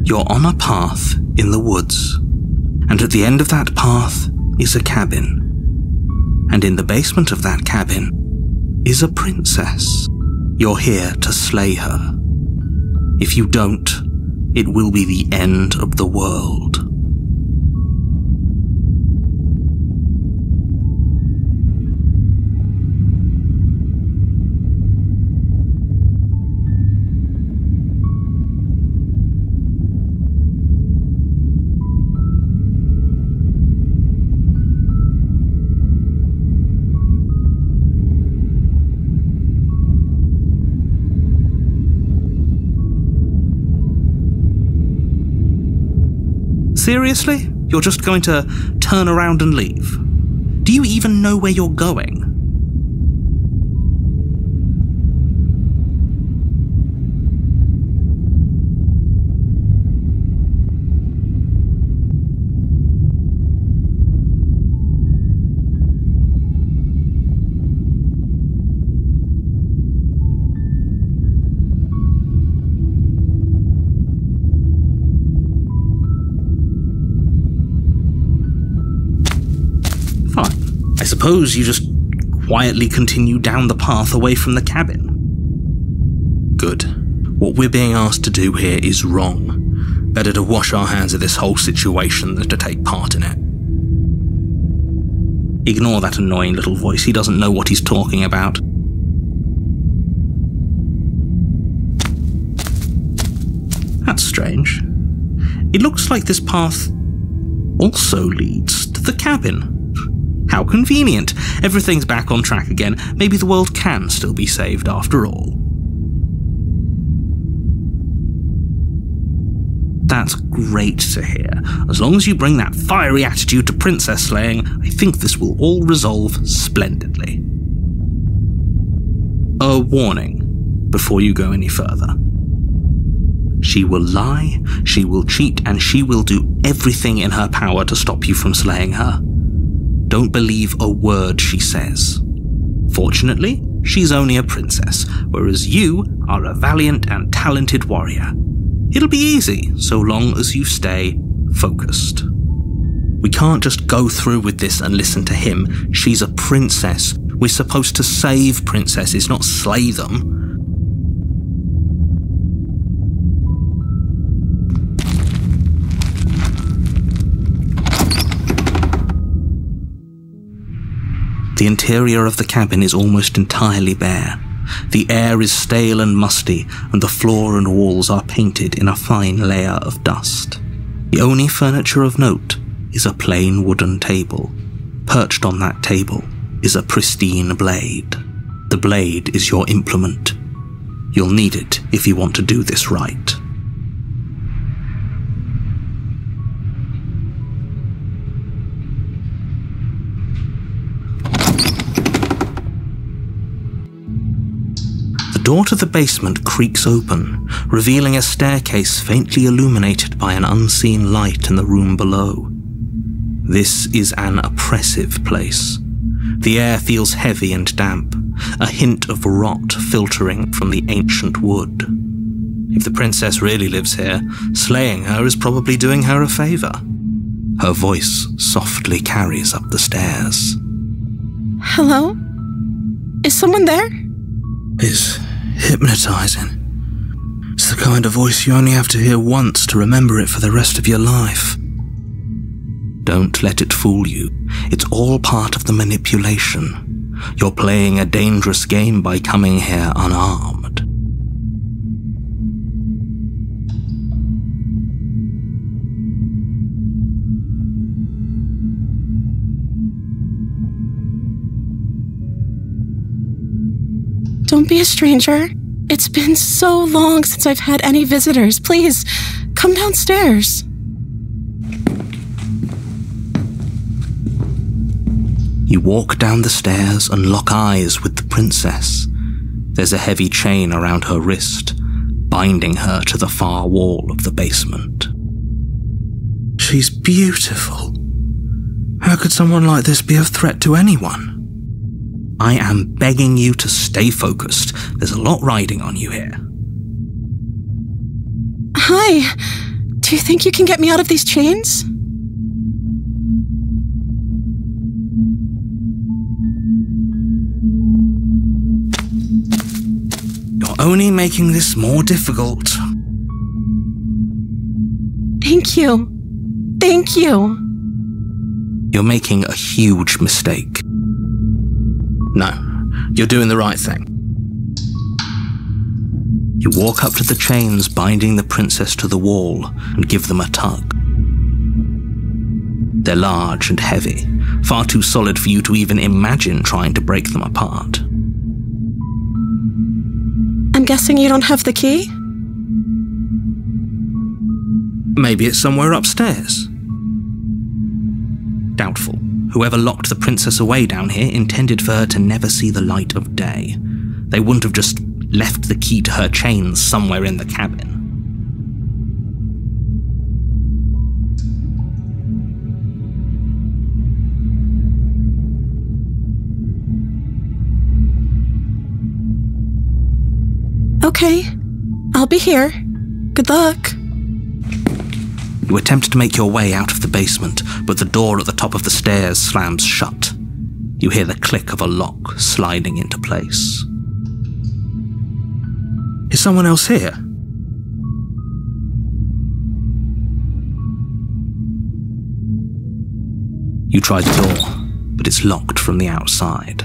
You're on a path in the woods, and at the end of that path is a cabin. And in the basement of that cabin is a princess. You're here to slay her. If you don't, it will be the end of the world. Seriously? You're just going to turn around and leave? Do you even know where you're going? I suppose you just quietly continue down the path away from the cabin. Good. What we're being asked to do here is wrong. Better to wash our hands of this whole situation than to take part in it. Ignore that annoying little voice. He doesn't know what he's talking about. That's strange. It looks like this path also leads to the cabin. How convenient. Everything's back on track again. Maybe the world can still be saved after all. That's great to hear. As long as you bring that fiery attitude to princess slaying, I think this will all resolve splendidly. A warning before you go any further. She will lie, she will cheat, and she will do everything in her power to stop you from slaying her. Don't believe a word she says. Fortunately, she's only a princess, whereas you are a valiant and talented warrior. It'll be easy, so long as you stay focused. We can't just go through with this and listen to him. She's a princess. We're supposed to save princesses, not slay them. The interior of the cabin is almost entirely bare. The air is stale and musty, and the floor and walls are painted in a fine layer of dust. The only furniture of note is a plain wooden table. Perched on that table is a pristine blade. The blade is your implement. You'll need it if you want to do this right. The door to the basement creaks open, revealing a staircase faintly illuminated by an unseen light in the room below. This is an oppressive place. The air feels heavy and damp, a hint of rot filtering from the ancient wood. If the princess really lives here, slaying her is probably doing her a favor. Her voice softly carries up the stairs. Hello? Is someone there? It's hypnotizing. It's the kind of voice you only have to hear once to remember it for the rest of your life. Don't let it fool you. It's all part of the manipulation. You're playing a dangerous game by coming here unarmed. Don't be a stranger. It's been so long since I've had any visitors. Please, come downstairs. You walk down the stairs and lock eyes with the princess. There's a heavy chain around her wrist, binding her to the far wall of the basement. She's beautiful. How could someone like this be a threat to anyone? I am begging you to stay focused. There's a lot riding on you here. Hi. Do you think you can get me out of these chains? You're only making this more difficult. Thank you. Thank you. You're making a huge mistake. No, you're doing the right thing. You walk up to the chains binding the princess to the wall and give them a tug. They're large and heavy, far too solid for you to even imagine trying to break them apart. I'm guessing you don't have the key? Maybe it's somewhere upstairs. Doubtful. Whoever locked the princess away down here intended for her to never see the light of day. They wouldn't have just left the key to her chains somewhere in the cabin. Okay, I'll be here. Good luck. You attempt to make your way out of the basement, but the door at the top of the stairs slams shut. You hear the click of a lock sliding into place. Is someone else here? You try the door, but it's locked from the outside.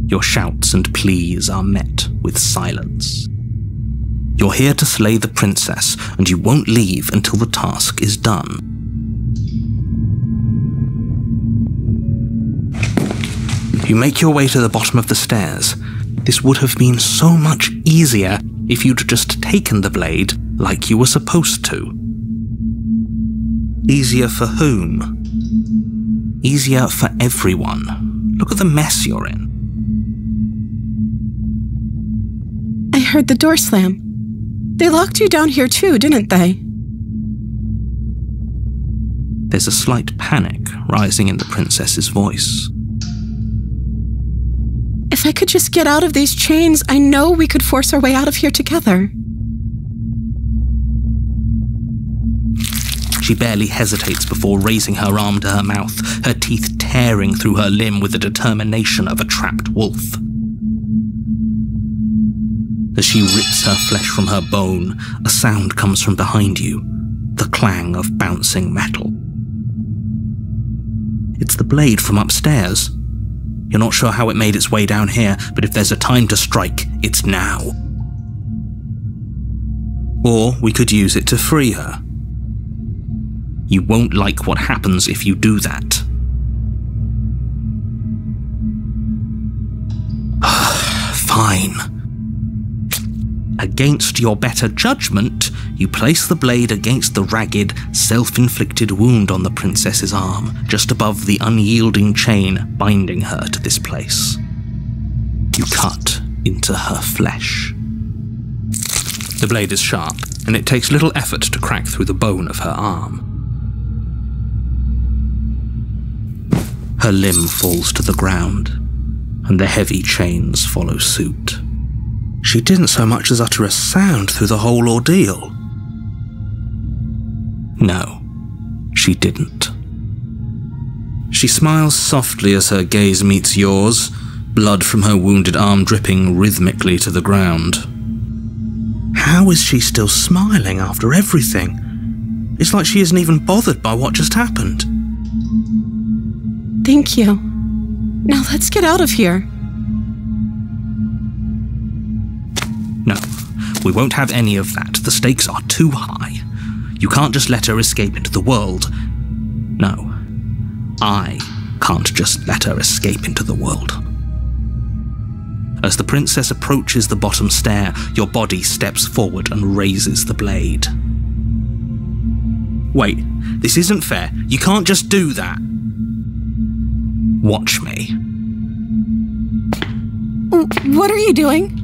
Your shouts and pleas are met with silence. You're here to slay the princess, and you won't leave until the task is done. You make your way to the bottom of the stairs. This would have been so much easier if you'd just taken the blade like you were supposed to. Easier for whom? Easier for everyone. Look at the mess you're in. I heard the door slam. They locked you down here too, didn't they? There's a slight panic rising in the princess's voice. If I could just get out of these chains, I know we could force our way out of here together. She barely hesitates before raising her arm to her mouth, her teeth tearing through her limb with the determination of a trapped wolf. As she rips her flesh from her bone, a sound comes from behind you, the clang of bouncing metal. It's the blade from upstairs. You're not sure how it made its way down here, but if there's a time to strike, it's now. Or we could use it to free her. You won't like what happens if you do that. Fine. Against your better judgment, you place the blade against the ragged, self-inflicted wound on the princess's arm, just above the unyielding chain binding her to this place. You cut into her flesh. The blade is sharp, and it takes little effort to crack through the bone of her arm. Her limb falls to the ground, and the heavy chains follow suit. She didn't so much as utter a sound through the whole ordeal. No, she didn't. She smiles softly as her gaze meets yours, blood from her wounded arm dripping rhythmically to the ground. How is she still smiling after everything? It's like she isn't even bothered by what just happened. Thank you. Now let's get out of here. No, we won't have any of that. The stakes are too high. You can't just let her escape into the world. No, I can't just let her escape into the world. As the princess approaches the bottom stair, your body steps forward and raises the blade. Wait, this isn't fair. You can't just do that. Watch me. What are you doing?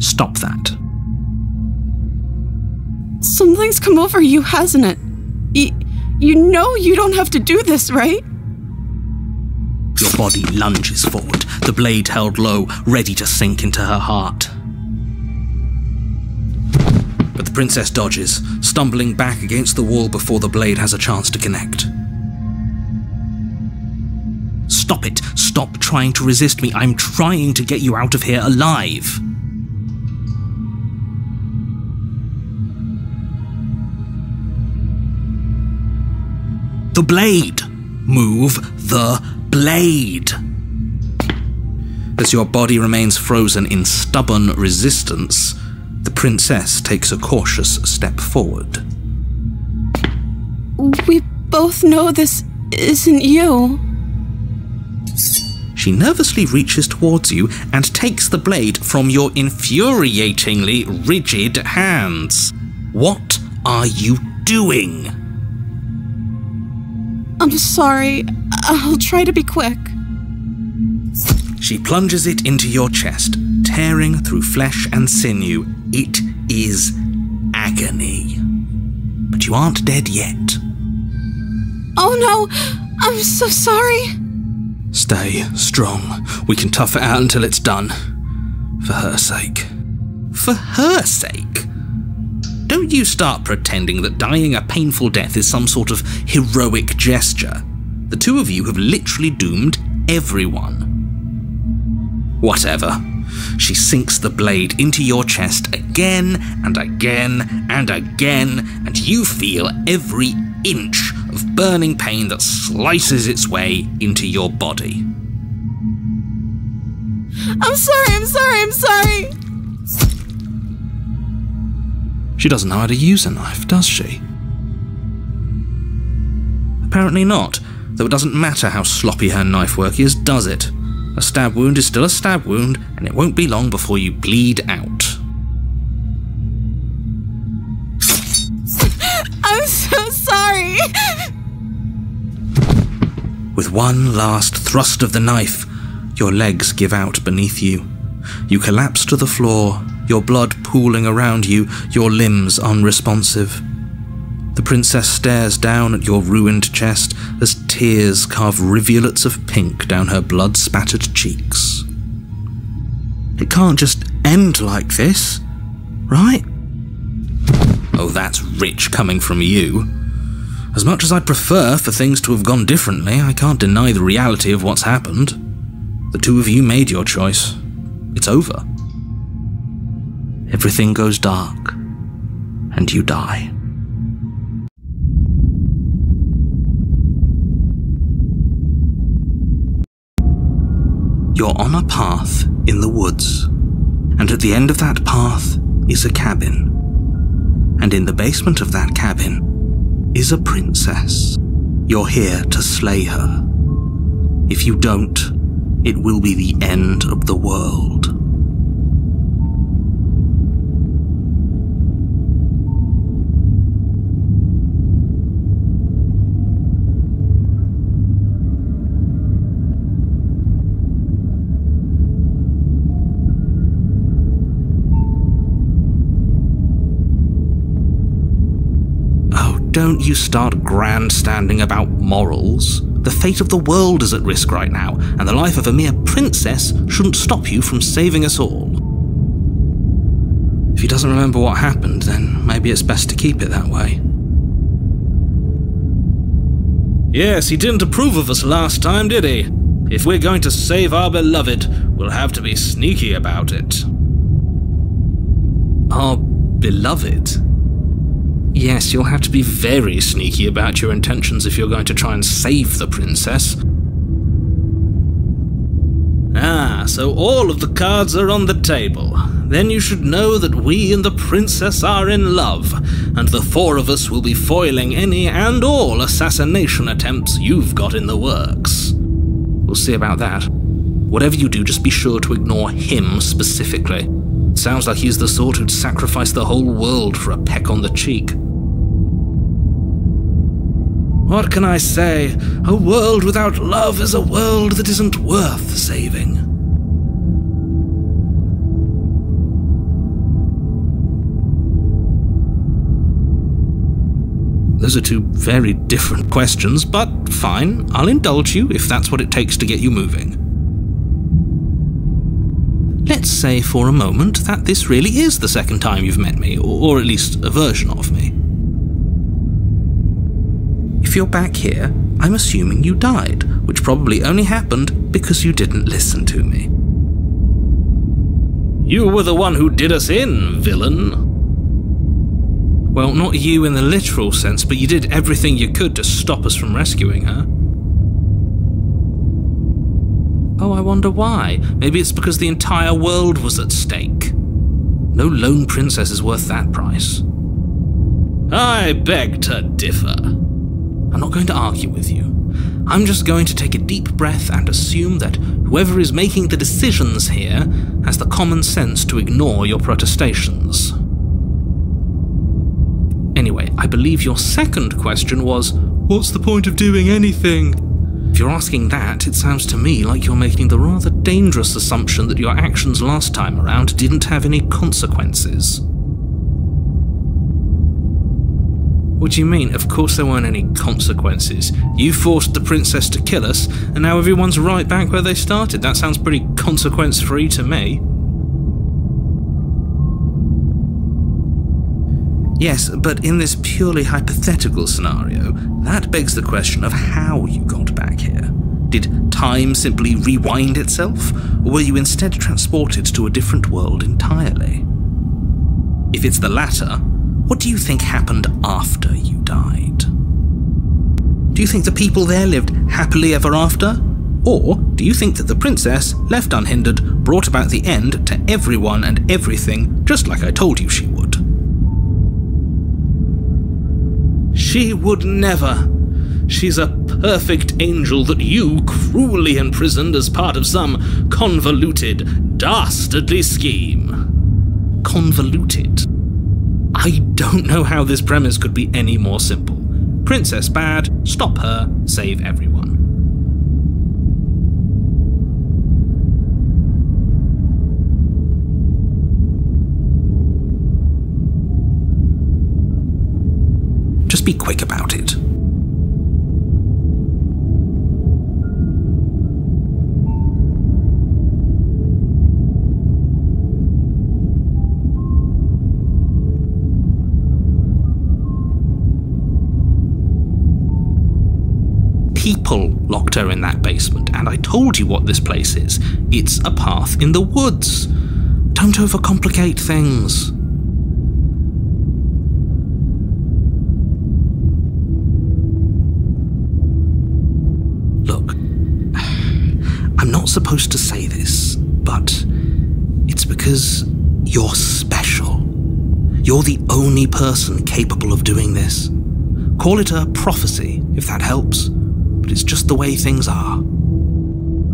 Stop that. Something's come over you, hasn't it? You know you don't have to do this, right? Your body lunges forward, the blade held low, ready to sink into her heart. But the princess dodges, stumbling back against the wall before the blade has a chance to connect. Stop it! Stop trying to resist me! I'm trying to get you out of here alive! The blade! Move the blade! As your body remains frozen in stubborn resistance, the princess takes a cautious step forward. We both know this isn't you. She nervously reaches towards you and takes the blade from your infuriatingly rigid hands. What are you doing? I'm sorry. I'll try to be quick. She plunges it into your chest, tearing through flesh and sinew. It is agony. But you aren't dead yet. Oh no! I'm so sorry! Stay strong. We can tough it out until it's done. For her sake. For her sake? Don't you start pretending that dying a painful death is some sort of heroic gesture. The two of you have literally doomed everyone. Whatever. She sinks the blade into your chest again and again and again, and you feel every inch of burning pain that slices its way into your body. I'm sorry! She doesn't know how to use a knife, does she? Apparently not, though it doesn't matter how sloppy her knife work is, does it? A stab wound is still a stab wound, and it won't be long before you bleed out. I'm so sorry! With one last thrust of the knife, your legs give out beneath you. You collapse to the floor, your blood pooling around you, your limbs unresponsive. The princess stares down at your ruined chest as tears carve rivulets of pink down her blood-spattered cheeks. It can't just end like this, right? Oh, that's rich coming from you. As much as I'd prefer for things to have gone differently, I can't deny the reality of what's happened. The two of you made your choice. It's over. Everything goes dark, and you die. You're on a path in the woods, and at the end of that path is a cabin. And in the basement of that cabin is a princess. You're here to slay her. If you don't, it will be the end of the world. Don't you start grandstanding about morals. The fate of the world is at risk right now, and the life of a mere princess shouldn't stop you from saving us all. If he doesn't remember what happened, then maybe it's best to keep it that way. Yes, he didn't approve of us last time, did he? If we're going to save our beloved, we'll have to be sneaky about it. Our beloved? Yes, you'll have to be very sneaky about your intentions if you're going to try and save the princess. Ah, so all of the cards are on the table. Then you should know that we and the princess are in love, and the four of us will be foiling any and all assassination attempts you've got in the works. We'll see about that. Whatever you do, just be sure to ignore him specifically. Sounds like he's the sort who'd sacrifice the whole world for a peck on the cheek. What can I say? A world without love is a world that isn't worth saving. Those are two very different questions, but fine, I'll indulge you if that's what it takes to get you moving. Let's say for a moment that this really is the second time you've met me, or at least a version of me. If you're back here, I'm assuming you died, which probably only happened because you didn't listen to me. You were the one who did us in, villain. Well, not you in the literal sense, but you did everything you could to stop us from rescuing her. Oh, I wonder why. Maybe it's because the entire world was at stake. No lone princess is worth that price. I beg to differ. I'm not going to argue with you. I'm just going to take a deep breath and assume that whoever is making the decisions here has the common sense to ignore your protestations. Anyway, I believe your second question was, what's the point of doing anything? If you're asking that, it sounds to me like you're making the rather dangerous assumption that your actions last time around didn't have any consequences. What do you mean? Of course there weren't any consequences. You forced the princess to kill us, and now everyone's right back where they started. That sounds pretty consequence-free to me. Yes, but in this purely hypothetical scenario, that begs the question of how you got back here. Did time simply rewind itself, or were you instead transported to a different world entirely? If it's the latter, what do you think happened after you died? Do you think the people there lived happily ever after? Or do you think that the princess, left unhindered, brought about the end to everyone and everything, just like I told you she would? She would never. She's a perfect angel that you cruelly imprisoned as part of some convoluted, dastardly scheme. Convoluted? I don't know how this premise could be any more simple. Princess bad, stop her, save everyone. Just be quick about it. People locked her in that basement, and I told you what this place is. It's a path in the woods. Don't overcomplicate things. Look, I'm not supposed to say this, but it's because you're special. You're the only person capable of doing this. Call it a prophecy, if that helps. But it's just the way things are.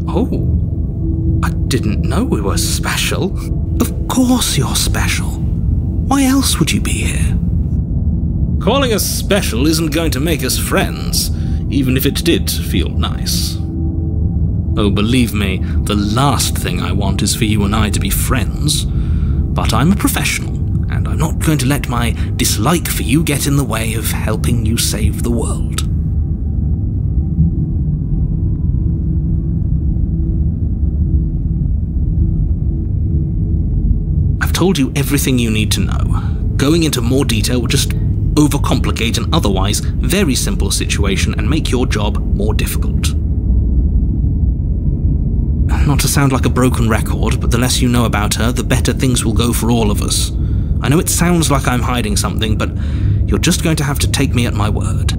Oh, I didn't know we were special. Of course you're special. Why else would you be here? Calling us special isn't going to make us friends, even if it did feel nice. Oh, believe me, the last thing I want is for you and I to be friends. But I'm a professional, and I'm not going to let my dislike for you get in the way of helping you save the world. Told you everything you need to know. Going into more detail would just overcomplicate an otherwise very simple situation and make your job more difficult. Not to sound like a broken record, but the less you know about her, the better things will go for all of us. I know it sounds like I'm hiding something, but you're just going to have to take me at my word.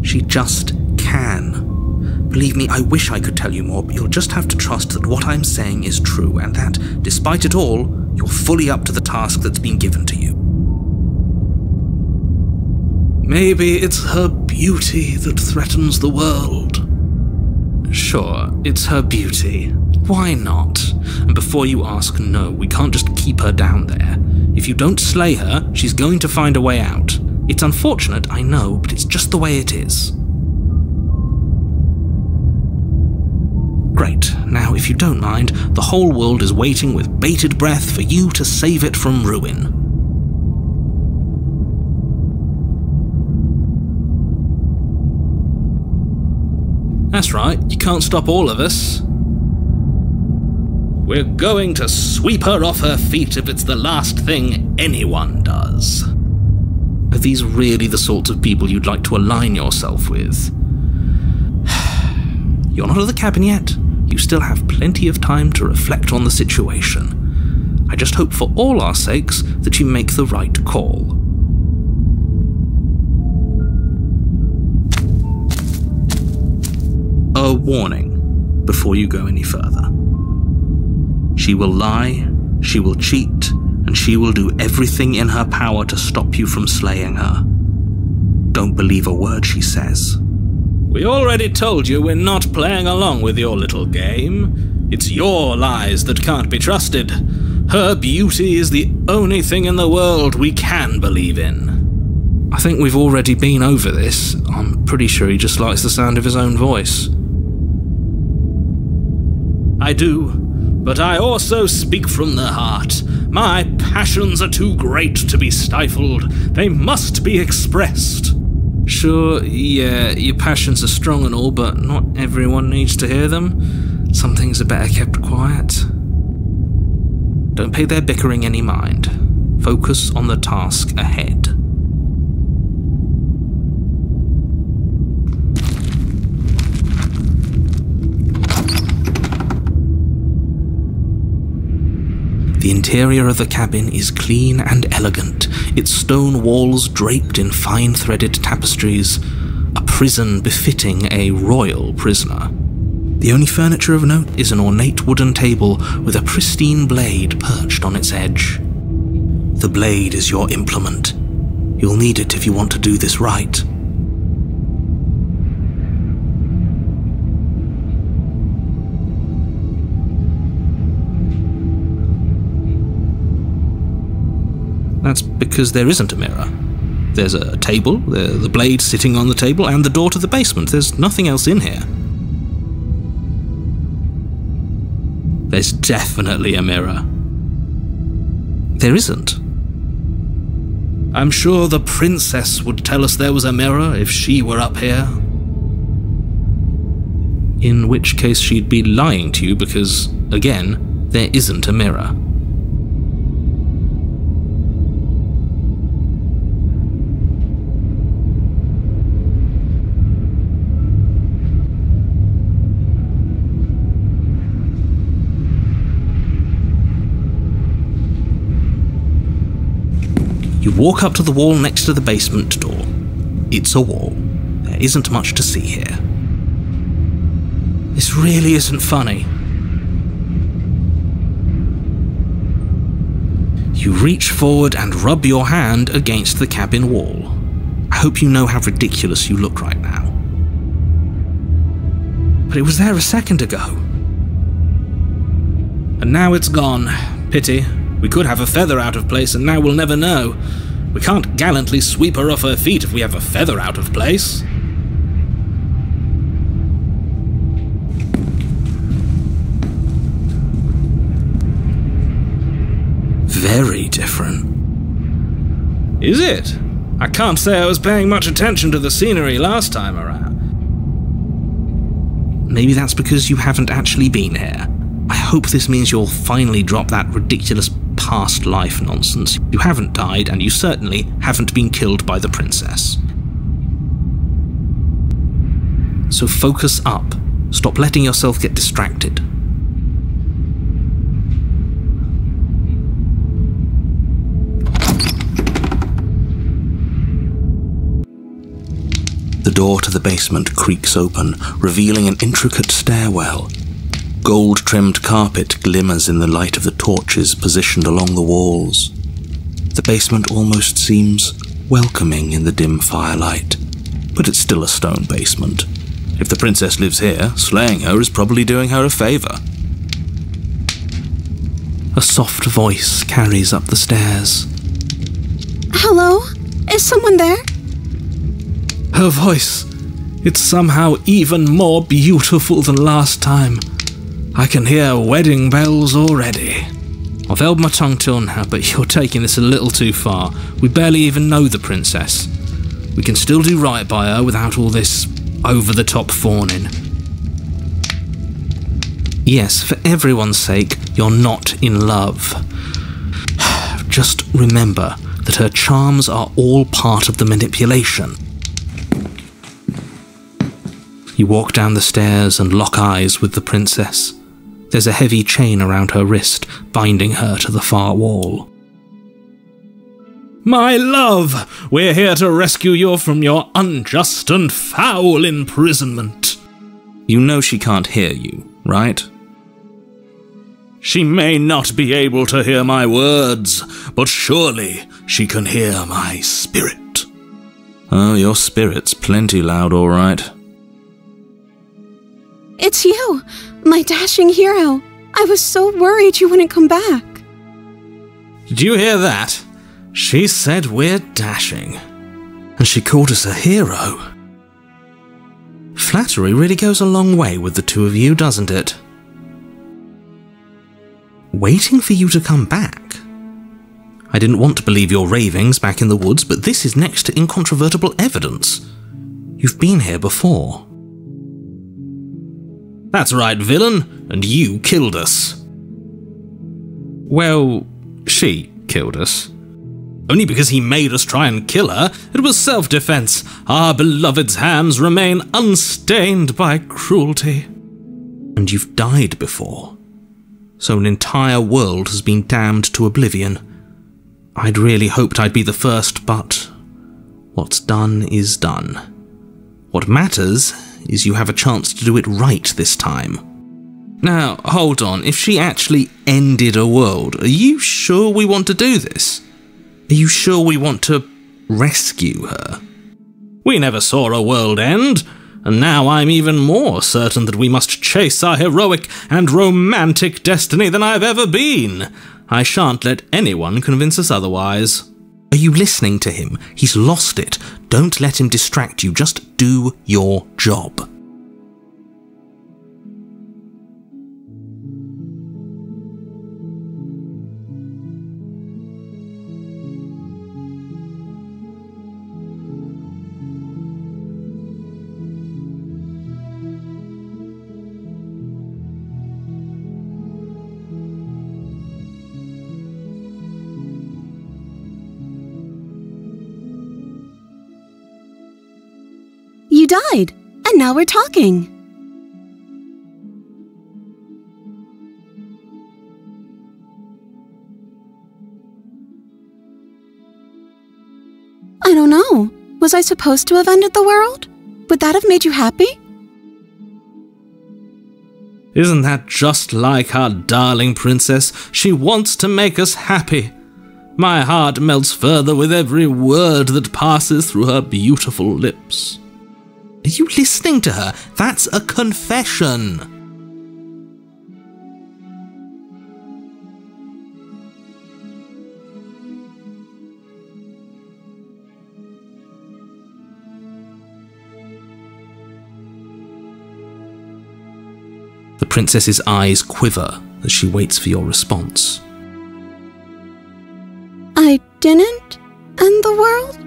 She just can. Believe me, I wish I could tell you more, but you'll just have to trust that what I'm saying is true, and that, despite it all, you're fully up to the task that's been given to you. Maybe it's her beauty that threatens the world. Sure, it's her beauty. Why not? And before you ask, no, we can't just keep her down there. If you don't slay her, she's going to find a way out. It's unfortunate, I know, but it's just the way it is. Great. Now, if you don't mind, the whole world is waiting with bated breath for you to save it from ruin. That's right, you can't stop all of us. We're going to sweep her off her feet if it's the last thing anyone does. Are these really the sorts of people you'd like to align yourself with? You're not out of the cabin yet. You still have plenty of time to reflect on the situation. I just hope for all our sakes that you make the right call. A warning before you go any further. She will lie, she will cheat, and she will do everything in her power to stop you from slaying her. Don't believe a word she says. We already told you we're not playing along with your little game. It's your lies that can't be trusted. Her beauty is the only thing in the world we can believe in. I think we've already been over this. I'm pretty sure he just likes the sound of his own voice. I do, but I also speak from the heart. My passions are too great to be stifled. They must be expressed. Sure, yeah, your passions are strong and all, but not everyone needs to hear them. Some things are better kept quiet. Don't pay their bickering any mind. Focus on the task ahead. The interior of the cabin is clean and elegant, its stone walls draped in fine-threaded tapestries, a prison befitting a royal prisoner. The only furniture of note is an ornate wooden table with a pristine blade perched on its edge. The blade is your implement. You'll need it if you want to do this right. That's because there isn't a mirror. There's a table, the blade sitting on the table, and the door to the basement. There's nothing else in here. There's definitely a mirror. There isn't. I'm sure the princess would tell us there was a mirror if she were up here. In which case she'd be lying to you because, again, there isn't a mirror. You walk up to the wall next to the basement door. It's a wall. There isn't much to see here. This really isn't funny. You reach forward and rub your hand against the cabin wall. I hope you know how ridiculous you look right now. But it was there a second ago. And now it's gone. Pity. We could have a feather out of place, and now we'll never know. We can't gallantly sweep her off her feet if we have a feather out of place. Very different. Is it? I can't say I was paying much attention to the scenery last time around. Maybe that's because you haven't actually been here. I hope this means you'll finally drop that ridiculous past life nonsense. You haven't died, and you certainly haven't been killed by the princess. So focus up. Stop letting yourself get distracted. The door to the basement creaks open, revealing an intricate stairwell. Gold-trimmed carpet glimmers in the light of the torches positioned along the walls. The basement almost seems welcoming in the dim firelight, but it's still a stone basement. If the princess lives here, slaying her is probably doing her a favor. A soft voice carries up the stairs. Hello? Is someone there? Her voice. It's somehow even more beautiful than last time. I can hear wedding bells already. I've held my tongue till now, but you're taking this a little too far. We barely even know the princess. We can still do right by her without all this over-the-top fawning. Yes, for everyone's sake, you're not in love. Just remember that her charms are all part of the manipulation. You walk down the stairs and lock eyes with the princess. There's a heavy chain around her wrist, binding her to the far wall. My love, we're here to rescue you from your unjust and foul imprisonment. You know she can't hear you, right? She may not be able to hear my words, but surely she can hear my spirit. Oh, your spirit's plenty loud, all right. It's you, my dashing hero. I was so worried you wouldn't come back. Did you hear that? She said we're dashing. And she called us a hero. Flattery really goes a long way with the two of you, doesn't it? Waiting for you to come back. I didn't want to believe your ravings back in the woods, but this is next to incontrovertible evidence. You've been here before. That's right, villain, and you killed us. Well, she killed us. Only because he made us try and kill her. It was self-defense. Our beloved's hands remain unstained by cruelty. And you've died before. So an entire world has been damned to oblivion. I'd really hoped I'd be the first, but what's done is done. What matters is you have a chance to do it right this time. Now, hold on, if she actually ended a world, are you sure we want to do this? Are you sure we want to rescue her? We never saw a world end, and now I'm even more certain that we must chase our heroic and romantic destiny than I've ever been. I shan't let anyone convince us otherwise. Are you listening to him? He's lost it. Don't let him distract you. Just do your job. You died, and now we're talking. I don't know. Was I supposed to have ended the world? Would that have made you happy? Isn't that just like our darling princess? She wants to make us happy. My heart melts further with every word that passes through her beautiful lips. Are you listening to her? That's a confession. The princess's eyes quiver as she waits for your response. I didn't end the world?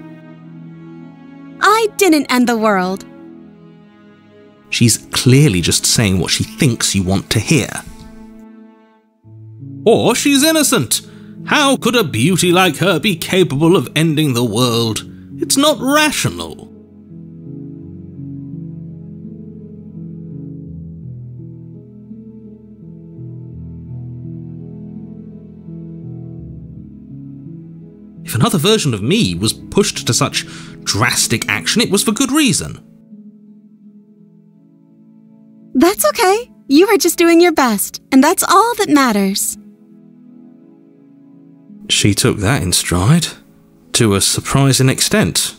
I didn't end the world. She's clearly just saying what she thinks you want to hear. Or she's innocent. How could a beauty like her be capable of ending the world? It's not rational. If another version of me was pushed to such drastic action, it was for good reason. That's okay. You are just doing your best, and that's all that matters. She took that in stride, to a surprising extent.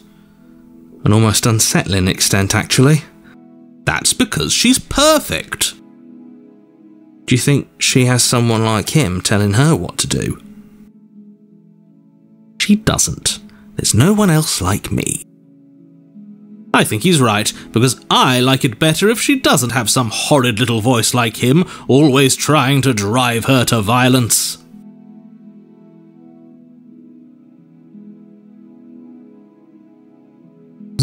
An almost unsettling extent, actually. That's because she's perfect. Do you think she has someone like him telling her what to do? She doesn't. There's no one else like me. I think he's right, because I like it better if she doesn't have some horrid little voice like him, always trying to drive her to violence.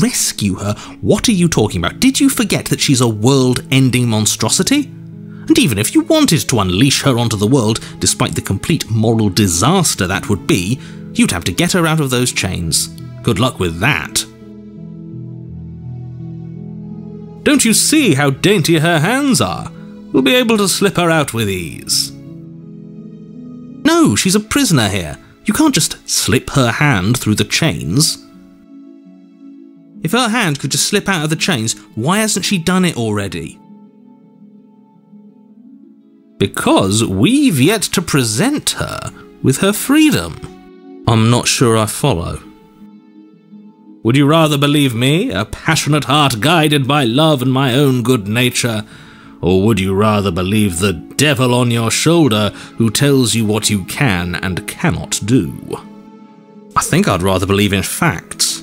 Rescue her? What are you talking about? Did you forget that she's a world-ending monstrosity? And even if you wanted to unleash her onto the world, despite the complete moral disaster that would be, you'd have to get her out of those chains. Good luck with that. Don't you see how dainty her hands are? We'll be able to slip her out with ease. No, she's a prisoner here. You can't just slip her hand through the chains. If her hand could just slip out of the chains, why hasn't she done it already? Because we've yet to present her with her freedom. I'm not sure I follow. Would you rather believe me, a passionate heart guided by love and my own good nature, or would you rather believe the devil on your shoulder who tells you what you can and cannot do? I think I'd rather believe in facts.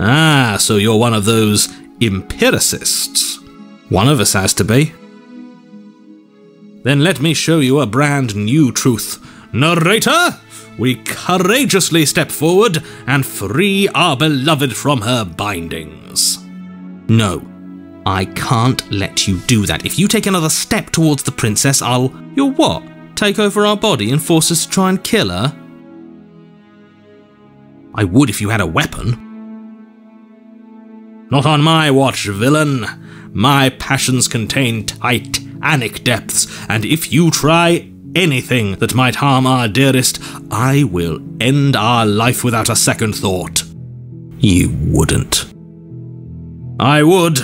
Ah, so you're one of those empiricists. One of us has to be. Then let me show you a brand new truth. Narrator, we courageously step forward and free our beloved from her bindings. No, I can't let you do that. If you take another step towards the princess, You'll what? Take over our body and force us to try and kill her? I would if you had a weapon. Not on my watch, villain. My passions contain titanic depths, and if you try anything that might harm our dearest, I will end our life without a second thought. You wouldn't. I would.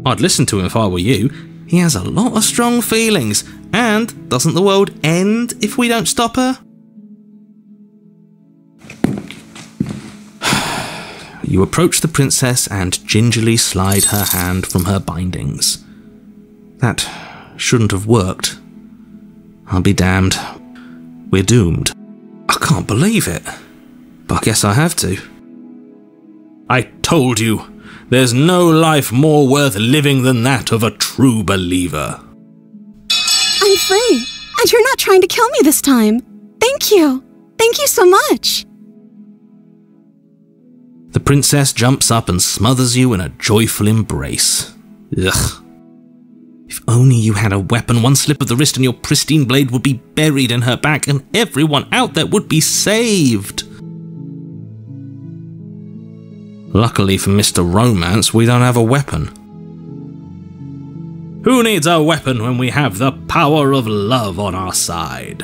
I'd listen to him if I were you. He has a lot of strong feelings, and doesn't the world end if we don't stop her? You approach the princess and gingerly slide her hand from her bindings. That shouldn't have worked. I'll be damned. We're doomed. I can't believe it. But I guess I have to. I told you, there's no life more worth living than that of a true believer. I'm free, and you're not trying to kill me this time. Thank you. Thank you so much. The princess jumps up and smothers you in a joyful embrace. Ugh. If only you had a weapon, one slip of the wrist and your pristine blade would be buried in her back and everyone out there would be saved. Luckily for Mr. Romance, we don't have a weapon. Who needs a weapon when we have the power of love on our side?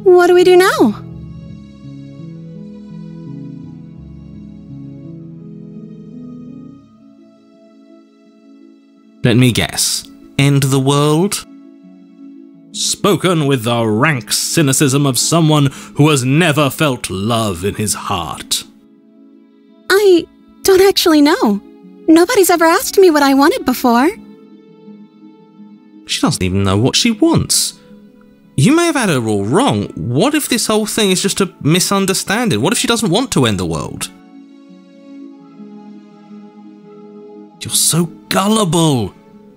What do we do now? Let me guess. End the world? Spoken with the rank cynicism of someone who has never felt love in his heart. I don't actually know. Nobody's ever asked me what I wanted before. She doesn't even know what she wants. You may have had her all wrong. What if this whole thing is just a misunderstanding? What if she doesn't want to end the world? You're so gullible.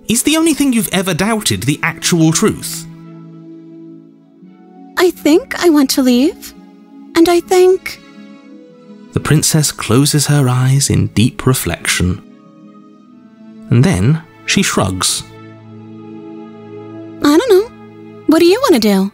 Is the only thing you've ever doubted the actual truth? I think I want to leave. And I think... The princess closes her eyes in deep reflection. And then she shrugs. I don't know. What do you want to do?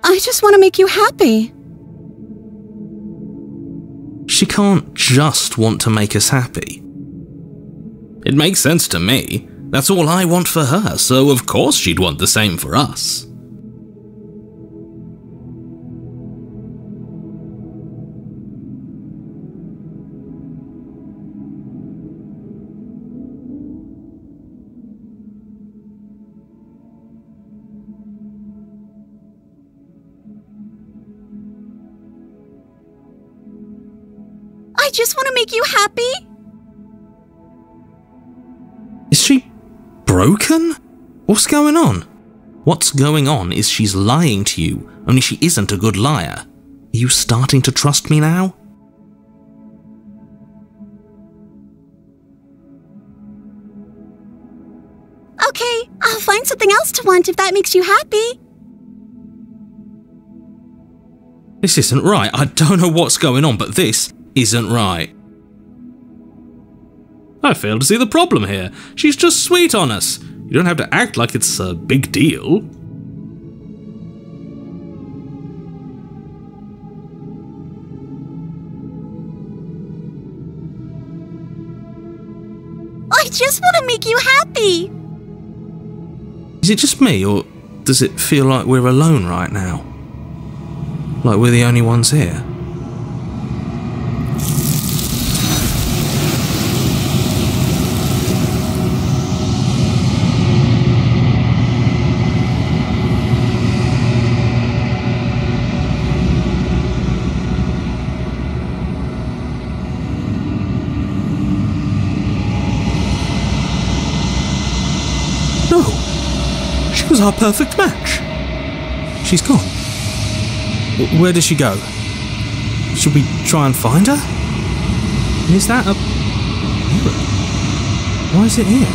I just want to make you happy. She can't just want to make us happy. It makes sense to me. That's all I want for her, so of course she'd want the same for us. just want to make you happy. Is she broken? What's going on? What's going on is she's lying to you, only she isn't a good liar. Are you starting to trust me now? Okay, I'll find something else to want if that makes you happy. This isn't right. I don't know what's going on, but this isn't right. I fail to see the problem here. She's just sweet on us. You don't have to act like it's a big deal. I just want to make you happy. Is it just me, or does it feel like we're alone right now? Like we're the only ones here? No! She was our perfect match. She's gone. Where did she go? Should we try and find her? Is that a mirror? Why is it here?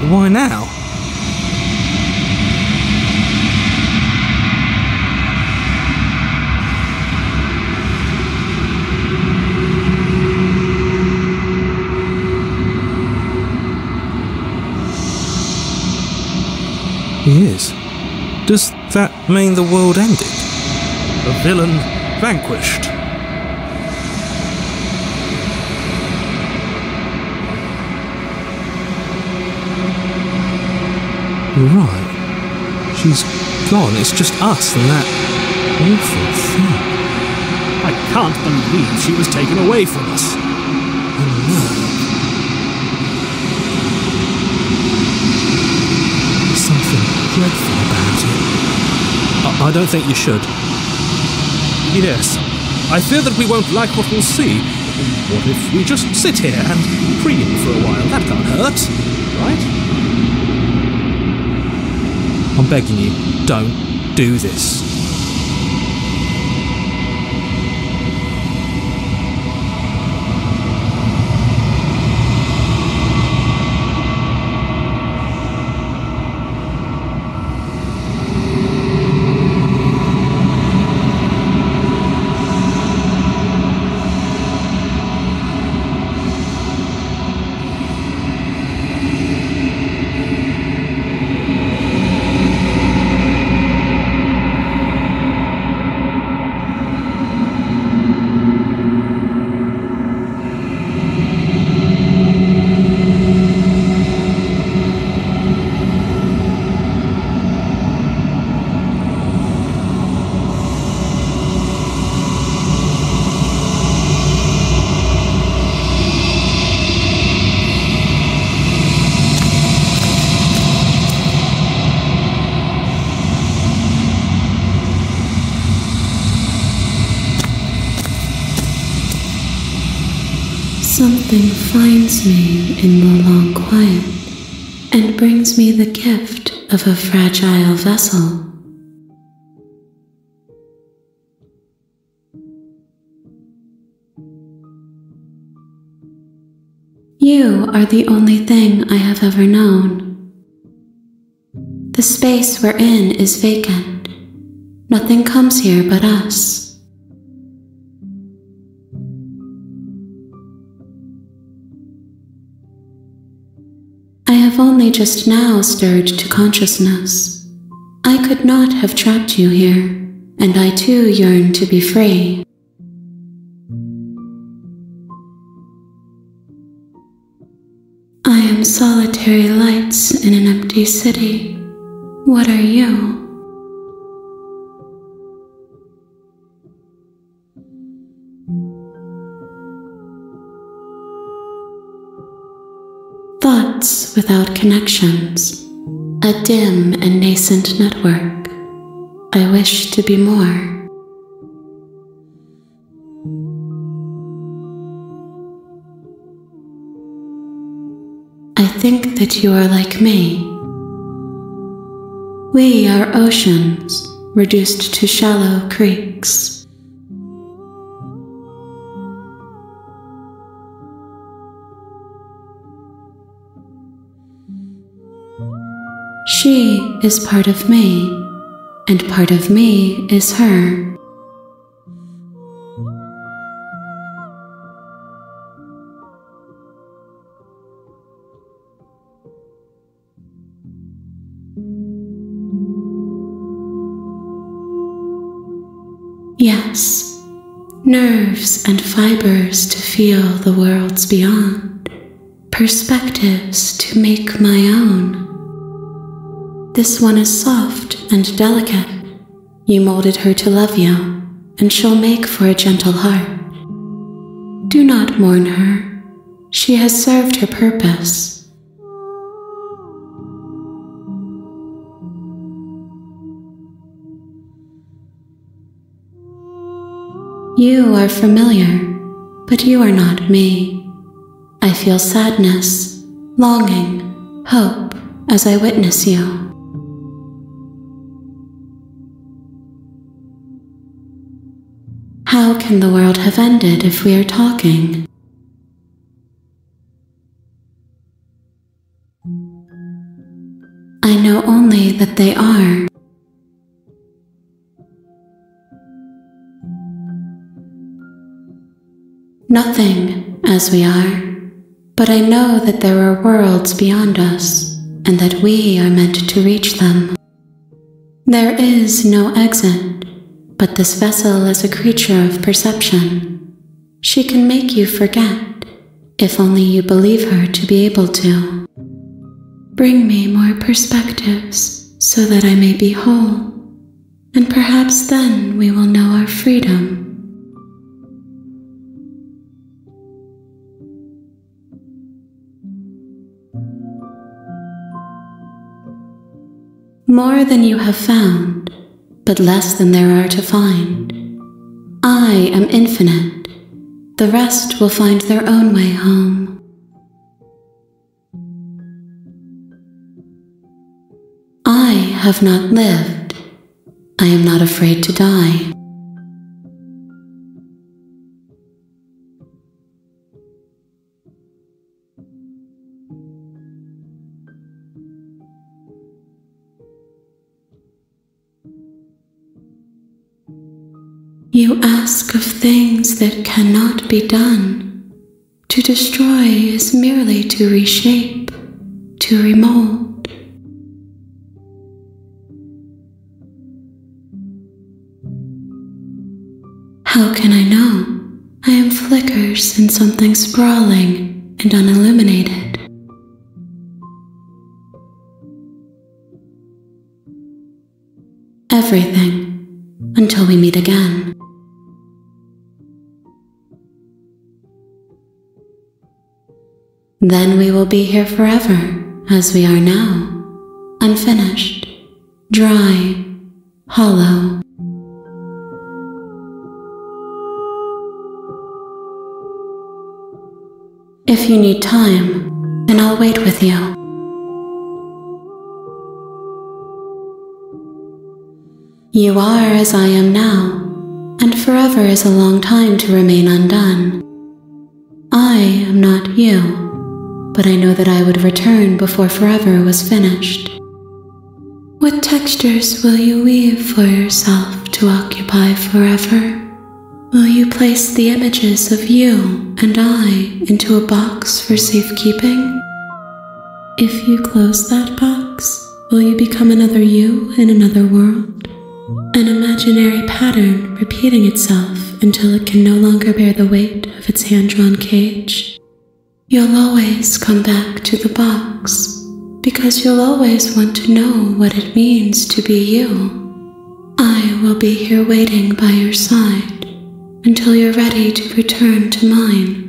Why now? He is. Does that mean the world ended? The villain vanquished. You're right. She's gone. It's just us and that awful thing. I can't believe she was taken away from us. Oh no. There's something dreadful about it. I don't think you should. Yes, I fear that we won't like what we'll see. What if we just sit here and preen for a while? That can't hurt, right? I'm begging you, don't do this. Something finds me in the long quiet and brings me the gift of a fragile vessel. You are the only thing I have ever known. The space we're in is vacant. Nothing comes here but us. I have only just now stirred to consciousness. I could not have trapped you here, and I too yearn to be free. I am solitary lights in an empty city. What are you? Thoughts without connections, a dim and nascent network. I wish to be more. I think that you are like me. We are oceans, reduced to shallow creeks. She is part of me, and part of me is her. Yes, nerves and fibers to feel the worlds beyond, perspectives to make my own. This one is soft and delicate. You molded her to love you, and she'll make for a gentle heart. Do not mourn her. She has served her purpose. You are familiar, but you are not me. I feel sadness, longing, hope as I witness you. How can the world have ended if we are talking? I know only that they are. Nothing as we are, but I know that there are worlds beyond us, and that we are meant to reach them. There is no exit, but this vessel is a creature of perception. She can make you forget, if only you believe her to be able to. Bring me more perspectives, so that I may be whole, and perhaps then we will know our freedom. More than you have found, but less than there are to find. I am infinite. The rest will find their own way home. I have not lived. I am not afraid to die. You ask of things that cannot be done. To destroy is merely to reshape, to remold. How can I know? I am flickers in something sprawling and unilluminated. Everything, until we meet again. Then we will be here forever, as we are now, unfinished, dry, hollow. If you need time, then I'll wait with you. You are as I am now, and forever is a long time to remain undone. I am not you. But I know that I would return before forever was finished. What textures will you weave for yourself to occupy forever? Will you place the images of you and I into a box for safekeeping? If you close that box, will you become another you in another world? An imaginary pattern repeating itself until it can no longer bear the weight of its hand-drawn cage? You'll always come back to the box, because you'll always want to know what it means to be you. I will be here waiting by your side until you're ready to return to mine.